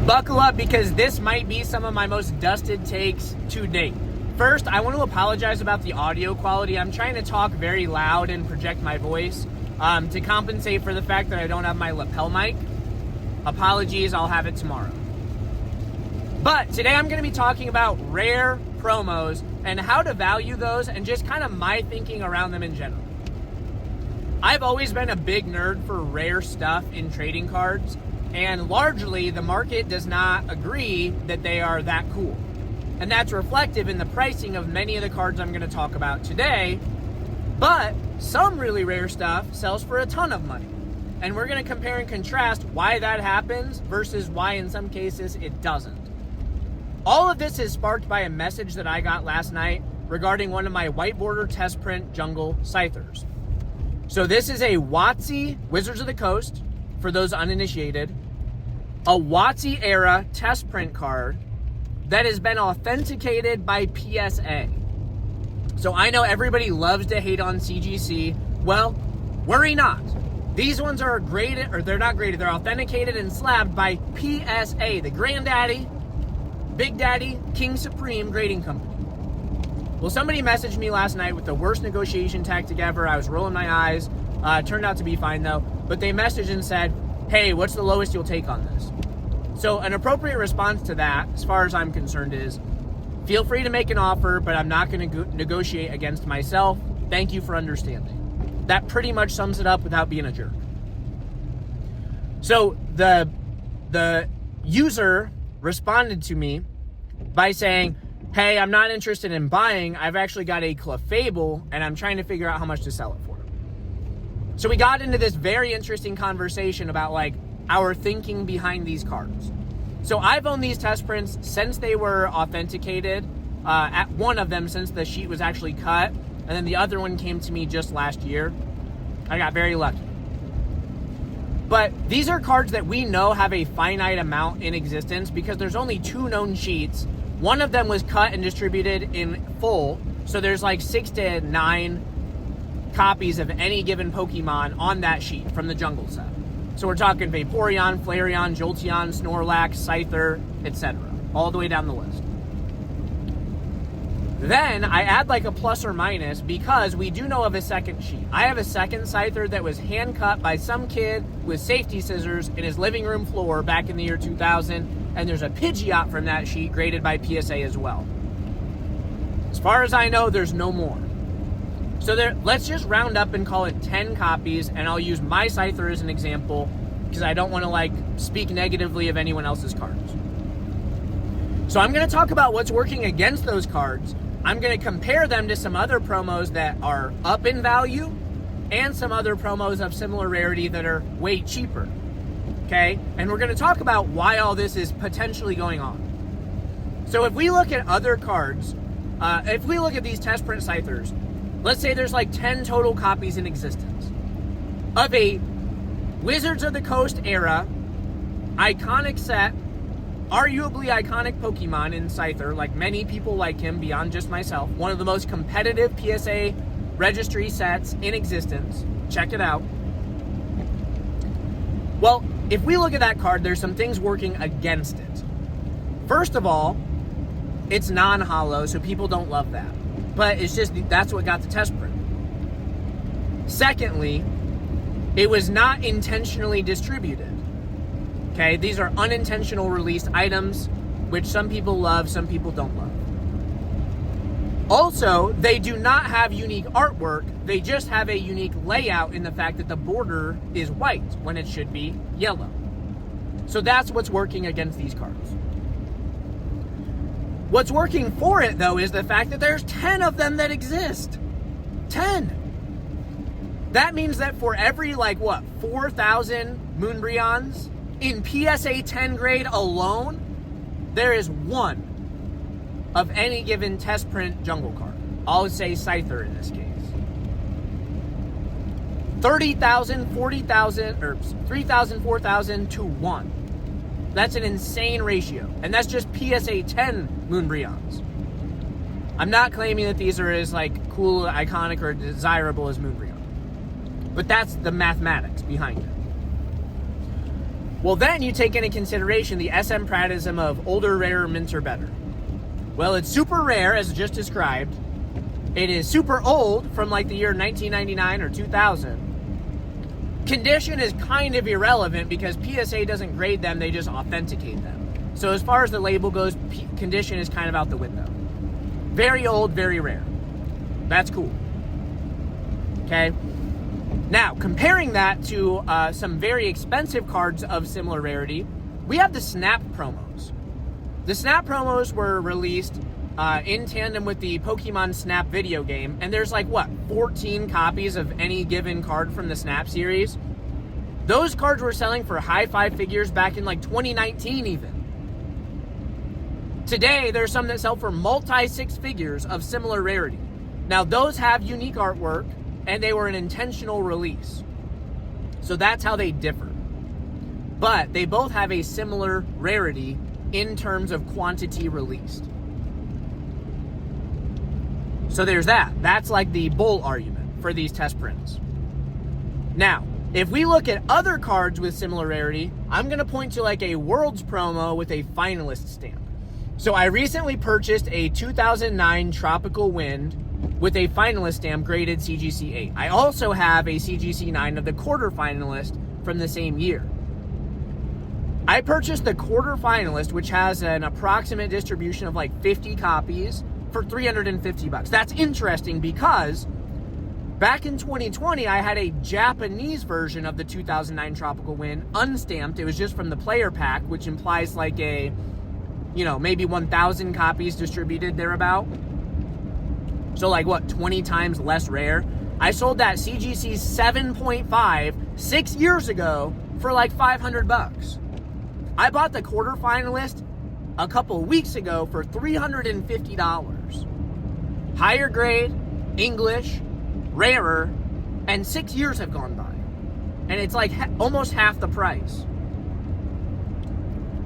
Buckle up, because this might be some of my most dusted takes to date. First, I want to apologize about the audio quality. I'm trying to talk very loud and project my voice to compensate for the fact that I don't have my lapel mic. Apologies, I'll have it tomorrow. But today I'm going to be talking about rare promos and how to value those and just kind of my thinking around them in general. I've always been a big nerd for rare stuff in trading cards, and largely the market does not agree that they are that cool. And that's reflective in the pricing of many of the cards I'm going to talk about today. But some really rare stuff sells for a ton of money. And we're going to compare and contrast why that happens versus why in some cases it doesn't. All of this is sparked by a message that I got last night regarding one of my white border test print jungle scythers. So this is a WotC Wizards of the Coast, for those uninitiated, a WotC era test print card that has been authenticated by PSA. So I know everybody loves to hate on CGC. Well, worry not. These ones are graded, or they're not graded, they're authenticated and slabbed by PSA, the granddaddy, big daddy, king supreme grading company. Well, somebody messaged me last night with the worst negotiation tactic ever. I was rolling my eyes. Turned out to be fine though. But they messaged and said, hey, what's the lowest you'll take on this? So an appropriate response to that, as far as I'm concerned, is feel free to make an offer, but I'm not going to negotiate against myself. Thank you for understanding. That pretty much sums it up without being a jerk. So the user responded to me by saying, hey, I'm not interested in buying. I've actually got a Clefable, and I'm trying to figure out how much to sell it for. So we got into this very interesting conversation about like our thinking behind these cards. So I've owned these test prints since they were authenticated, at one of them since the sheet was actually cut, and then the other one came to me just last year. I got very lucky. But these are cards that we know have a finite amount in existence because there's only 2 known sheets. One of them was cut and distributed in full, so there's like 6 to 9 copies of any given Pokemon on that sheet from the jungle set. So we're talking Vaporeon, Flareon, Jolteon, Snorlax, Scyther, etc. All the way down the list. Then I add like a plus or minus because we do know of a second sheet. I have a second Scyther that was hand cut by some kid with safety scissors in his living room floor back in the year 2000, and there's a Pidgeot from that sheet graded by PSA as well. As far as I know, there's no more. So let's just round up and call it 10 copies, and I'll use my Scyther as an example because I don't want to like speak negatively of anyone else's cards. So I'm going to talk about what's working against those cards. I'm going to compare them to some other promos that are up in value and some other promos of similar rarity that are way cheaper. Okay? And we're going to talk about why all this is potentially going on. So if we look at other cards, if we look at these test print Scythers, let's say there's like 10 total copies in existence of a Wizards of the Coast era iconic set, arguably iconic Pokemon in Scyther, like many people like him beyond just myself. One of the most competitive PSA registry sets in existence. Check it out. Well, if we look at that card, there's some things working against it. First of all, it's non-holo, so people don't love that. But it's just, that's what got the test print. Secondly, it was not intentionally distributed. Okay, these are unintentional released items, which some people love, some people don't love. Also, they do not have unique artwork. They just have a unique layout in the fact that the border is white when it should be yellow. So that's what's working against these cards. What's working for it, though, is the fact that there's 10 of them that exist. 10. That means that for every, 4,000 Moonbreons in PSA 10 grade alone, there is one of any given test print jungle card. I'll say Scyther in this case. 30,000, 40,000, or 3,000, 4,000 to 1. That's an insane ratio. And that's just PSA 10 Moonbreons. I'm not claiming that these are as cool, iconic, or desirable as Moonbreon. But that's the mathematics behind it. Well, then you take into consideration the SM Pratism of older, rarer mints are better. Well, it's super rare, as just described. It is super old, from like the year 1999 or 2000. Condition is kind of irrelevant because PSA doesn't grade them, they just authenticate them. So as far as the label goes, condition is kind of out the window. Very old, very rare. That's cool. Okay? Now, comparing that to some very expensive cards of similar rarity, we have the Snap promos. The Snap promos were released in tandem with the Pokemon Snap video game, and there's like, 14 copies of any given card from the Snap series? Those cards were selling for high five figures back in like 2019 even. Today, there's some that sell for multi-six figures of similar rarity. Now, those have unique artwork, and they were an intentional release. So that's how they differ. But they both have a similar rarity in terms of quantity released. So there's that. That's like the bull argument for these test prints. Now, if we look at other cards with similar rarity, I'm going to point to like a Worlds promo with a finalist stamp. So I recently purchased a 2009 Tropical Wind with a finalist stamp graded CGC 8. I also have a CGC 9 of the quarterfinalist from the same year. I purchased the quarterfinalist, which has an approximate distribution of like 50 copies, for $350. That's interesting because back in 2020, I had a Japanese version of the 2009 Tropical Wind, unstamped. It was just from the player pack, which implies like a, maybe 1,000 copies distributed thereabout. So like 20 times less rare. I sold that CGC 7.5 6 years ago for like $500. I bought the quarterfinalist a couple weeks ago for $350. Higher grade, English, rarer, and 6 years have gone by. And it's like almost half the price.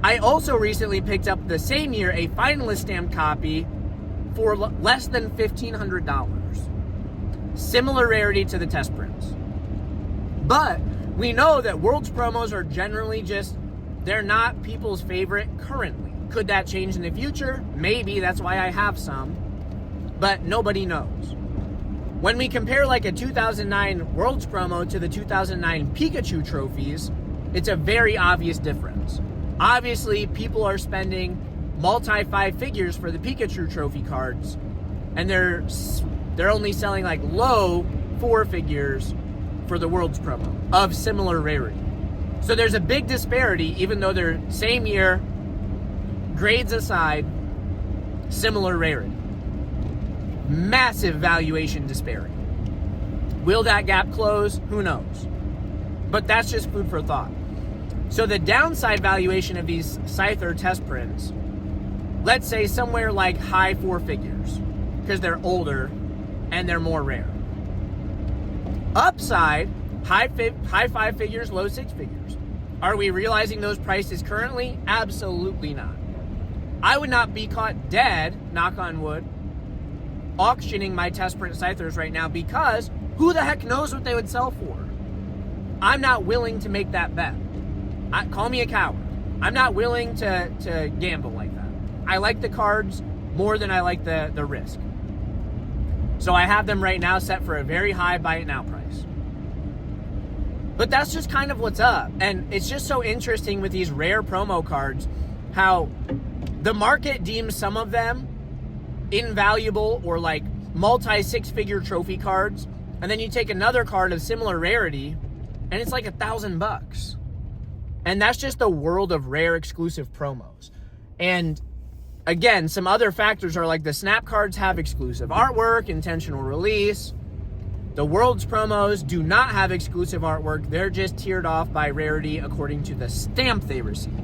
I also recently picked up the same year a finalist stamped copy for less than $1,500. Similar rarity to the test prints. But we know that Worlds promos are generally they're not people's favorite currently. Could that change in the future? Maybe, that's why I have some. But nobody knows. When we compare like a 2009 Worlds promo to the 2009 Pikachu trophies, it's a very obvious difference. Obviously, people are spending multi-five figures for the Pikachu trophy cards, and they're only selling like low four figures for the Worlds promo of similar rarity. So there's a big disparity, even though they're same year, grades aside, similar rarity. Massive valuation disparity. Will that gap close? Who knows? But that's just food for thought. So the downside valuation of these Scyther test prints, let's say somewhere like high four figures, because they're older and they're more rare. Upside, high five figures, low six figures. Are we realizing those prices currently? Absolutely not. I would not be caught dead, knock on wood, auctioning my test print Scythers right now, because who the heck knows what they would sell for? I'm not willing to make that bet. Call me a coward. I'm not willing to gamble like that. I like the cards more than I like the risk. So I have them right now set for a very high buy it now price. But that's just kind of what's up. And it's just so interesting with these rare promo cards, how the market deems some of them invaluable or like multi-six-figure trophy cards. And then you take another card of similar rarity and it's like $1,000. And that's just the world of rare exclusive promos. And again, some other factors are like the Snap cards have exclusive artwork, intentional release. The Worlds promos do not have exclusive artwork. They're just tiered off by rarity according to the stamp they receive.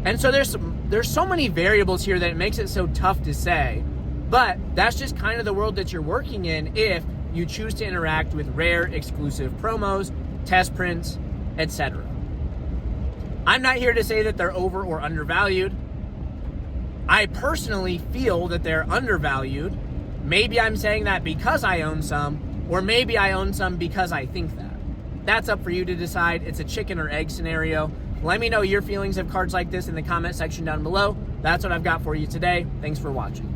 And so there's so many variables here that it makes it so tough to say. But that's just kind of the world that you're working in if you choose to interact with rare exclusive promos, test prints, etc. I'm not here to say that they're over or undervalued. I personally feel that they're undervalued. Maybe I'm saying that because I own some, or maybe I own some because I think that. that's up for you to decide. It's a chicken or egg scenario. Let me know your feelings of cards like this in the comment section down below. That's what I've got for you today. Thanks for watching.